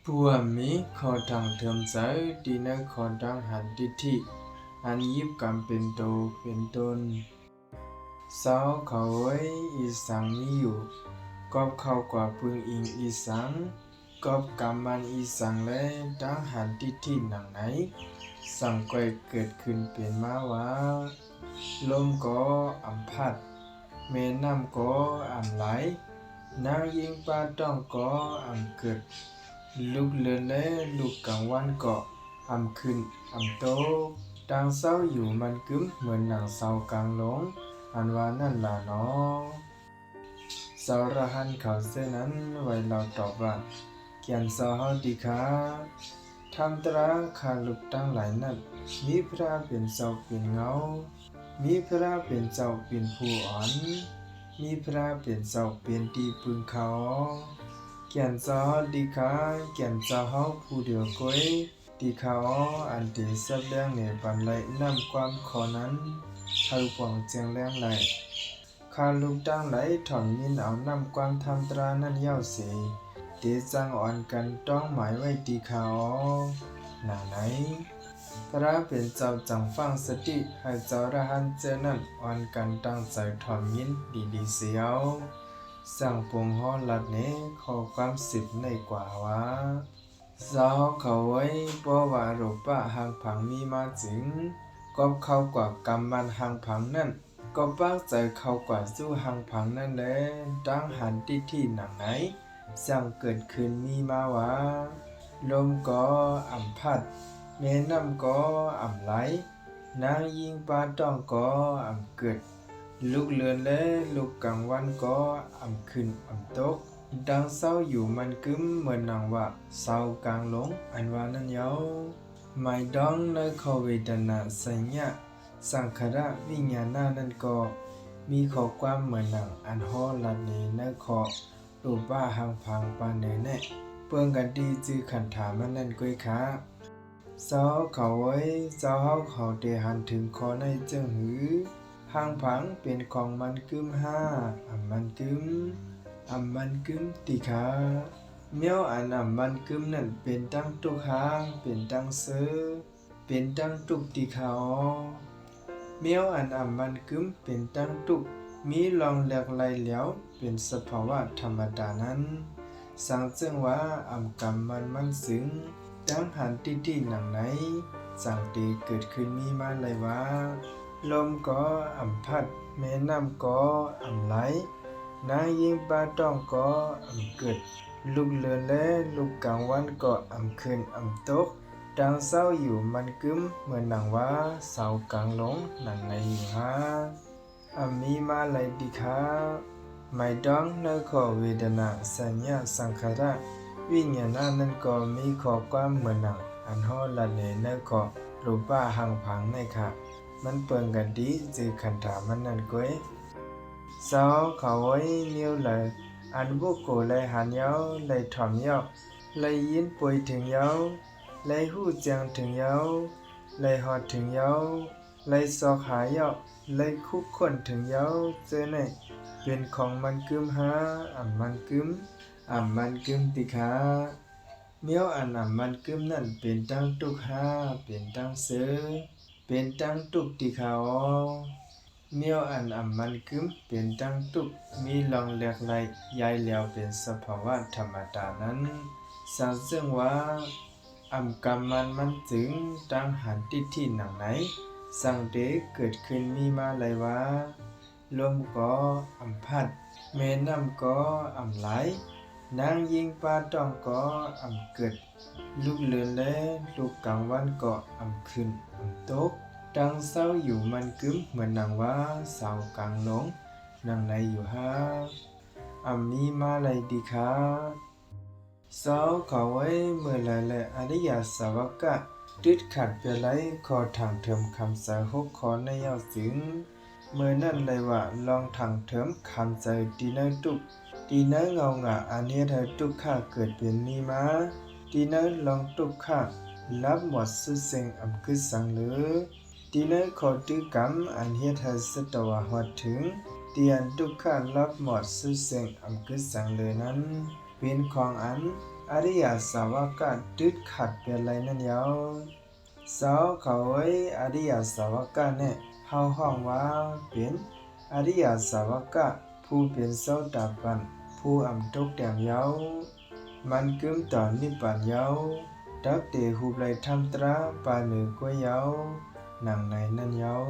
ผู้มีขอทางเทิมใจดีในขอดังหันดิทิอันยิบกำเป็นโตเป็นตนสาวเขาไว้อีสังมีอยู่กอบเข้ากว่าพึงอิงอีสังกอบกำมันอีสังและดังหันดิทิหนังไหนสังก่อยเกิดขึ้นเป็นมาว่าลมก็อำพัดแม่น้ำก็อำไหลนางยิงปลาต้องก็อำเกิดลูกเลือนและลูกกลางวันก็อำขึ้นอำโตดังเศร้าอยู่มันกึ้มเหมือนหนังเศร้ากลางหลงอันว่านั่นล่ะเนาะสารหันเขาเส้นนั้นไว้เราตอบว่าเกียนสาวดีค่ะทำตราคาลุกตั้งหลายนั้นมีพระเป็นเจ้าเป็นเงามีพระเป็นเจ้าเป็นผู้อ่อนมีพระเป็นเจ้าเป็นตีปืนเขาเกียนสาวดีค่ะเกียนสาวผู้เดียวก้อยดีเขาอันที่สับเลี้ยงในบันไลนำความขอนั้นให้หวังเจียงแรงไหลคาลุกตั้งไหลถอนมินเอานำความทำตรานั้นเย้าเสียเดจังอ่อนกันต้องหมายไว้ดีเขาหน้าไหนพระเป็นเจ้าจังฟังสติให้เจ้าระหันเจนั้นอ่อนกันตั้งใจถอนมินดีๆเสียวสั่งปวงฮ้อลัดเนขอความสิบในกว่าว่าสาวเขาไว้เพราะว่ารูปะหางผังมีมาจริงก็เข้ากว่ากำมันหางผังนั่นก็ปักใจเข้ากว่าสู้หางผังนั่นแหละตั้งหันที่หนังไหนสั่งเกิดขึ้นมีมาว่าลมก็อ่ำพัดแม่น้ำก็อ่ำไหลนางยิงปลาต้องก็อ่ำเกิดลูกเลือนและลูกกลางวันก็อ่ำขึ้นอ่ำตกดังเศร้าอยู่มันกึ้มเหมือนนางว่าเศร้ากลางหลงอันว่านั้นเยาไม่ดองในขอเวทนาสัญญาสังขารวิญญาณนั้นก็มีข้อความเหมือนนางอันฮอลัดนี้ในขอรูปบ้าหางพังปานเนแน่เปื้องกันดีจื้อขันถามันนั่นก้อยค่ะสาวเขาไว้สาวเขาเดหันถึงคอในเจ้าหือหางพังเป็นของมันกึ้มห้ามันกึ้มมันกึ้มติขาเมียวอันมันกึ้มนั่นเป็นตั้งตุกหางเป็นตั้งเสือเป็นตั้งตุกติขาเมียวอันมันกึ้มเป็นตั้งตุกมีลองแหลกไหลแล้วเป็นสภาวะธรรมดานั้นสังจึงว่ากรรมมันซึ้งดังหันที่หนังไหนสังตีเกิดขึ้นมีมาเลยว่าลมก็พัดแม่น้ำก็ไหลนางยิงปลาต้องก็เกิดลูกเลือนและลูกกลางวันก็ขึ้นตกดังเศร้าอยู่มันกึ้มเหมือนหนังว่าเศร้ากลางหลงหนังในอยู่ฮะมีมาเลยดีค่ะไม่ต้องในขอเวทนาสัญญาสังขารวิญญาณนั้นก็มีข้อความเหมือนหนังอันฮอละเนในขอรูปบ้าหังผังในค่ะมันเปิงกันดีจือขันถามันนั่นก้อยสาวเขาไว้เนียวเลยอันบุกโกเลยหันเย้าเลยถ่อมเย้าเลยยินป่วยถึงเย้าเลยหู้จังถึงเย้าเลยหอดถึงเย้าเลยซอกหาเย้าเลยคุกคนถึงเย้าเจอในเป็นของมันกึมหามันกึมมันกึมติขาเมียวอันมันกึมนั่นเป็นตั้งตุกหาเป็นตั้งเสือเป็นตั้งตุกติขาเมียวอันมันกึมเป็นตั้งตุกมีลองแหลกไหลยายแล้วเป็นสภาวะธรรมดานั้นสังซึ่งว่ากรรมมันจึงตั้งหันที่หนังไหนสังเดเกิดขึ้นมีมาเลยว่าลมก็พัดแม่น้ำก็ไหลนางยิงปลาต้องก็เกิดลูกเลือนและลูกกลางวันก็ขึ้นตกดังเศร้าอยู่มันกึ้มเหมือนนางว่าเศร้ากลางหลงนางในอยู่ฮะมีมาเลยดีค่ะสาวเขาไว้เมื่อไรและอริยสาวกะติดขัดเปไรขอทางเถิมคำสาหกขอในยาวสิงเมื่อนั่นเลยว่าลองทางเถิมคำใจดีในตุกดีในเงาหงะอันนี้ไทยตุกข้าเกิดเป็นมีมาดีในลองตุกข้ารับหมดสุเซงคือสังเหลือดีในขอตื้อกรรมอันเฮ็ดให้สตวะหดถึงเตียนตุกข้ารับหมดสุเซงคือสังเหลือนั้นเป็นของอัน อริยสาวกะดึดขัดเป็นไรนั่นยาวสาวเขาไว้อริยสาวกะเนี่ยเฮาห้องว่าเป็นอริยสาวกะผู้เป็นเสาตาปันผู้อำตกแต้มยาวมันกึมตอนนิพพานยาวดักเตหูไลทำตราปาเนือกวยยาวหนังในนั่นยาว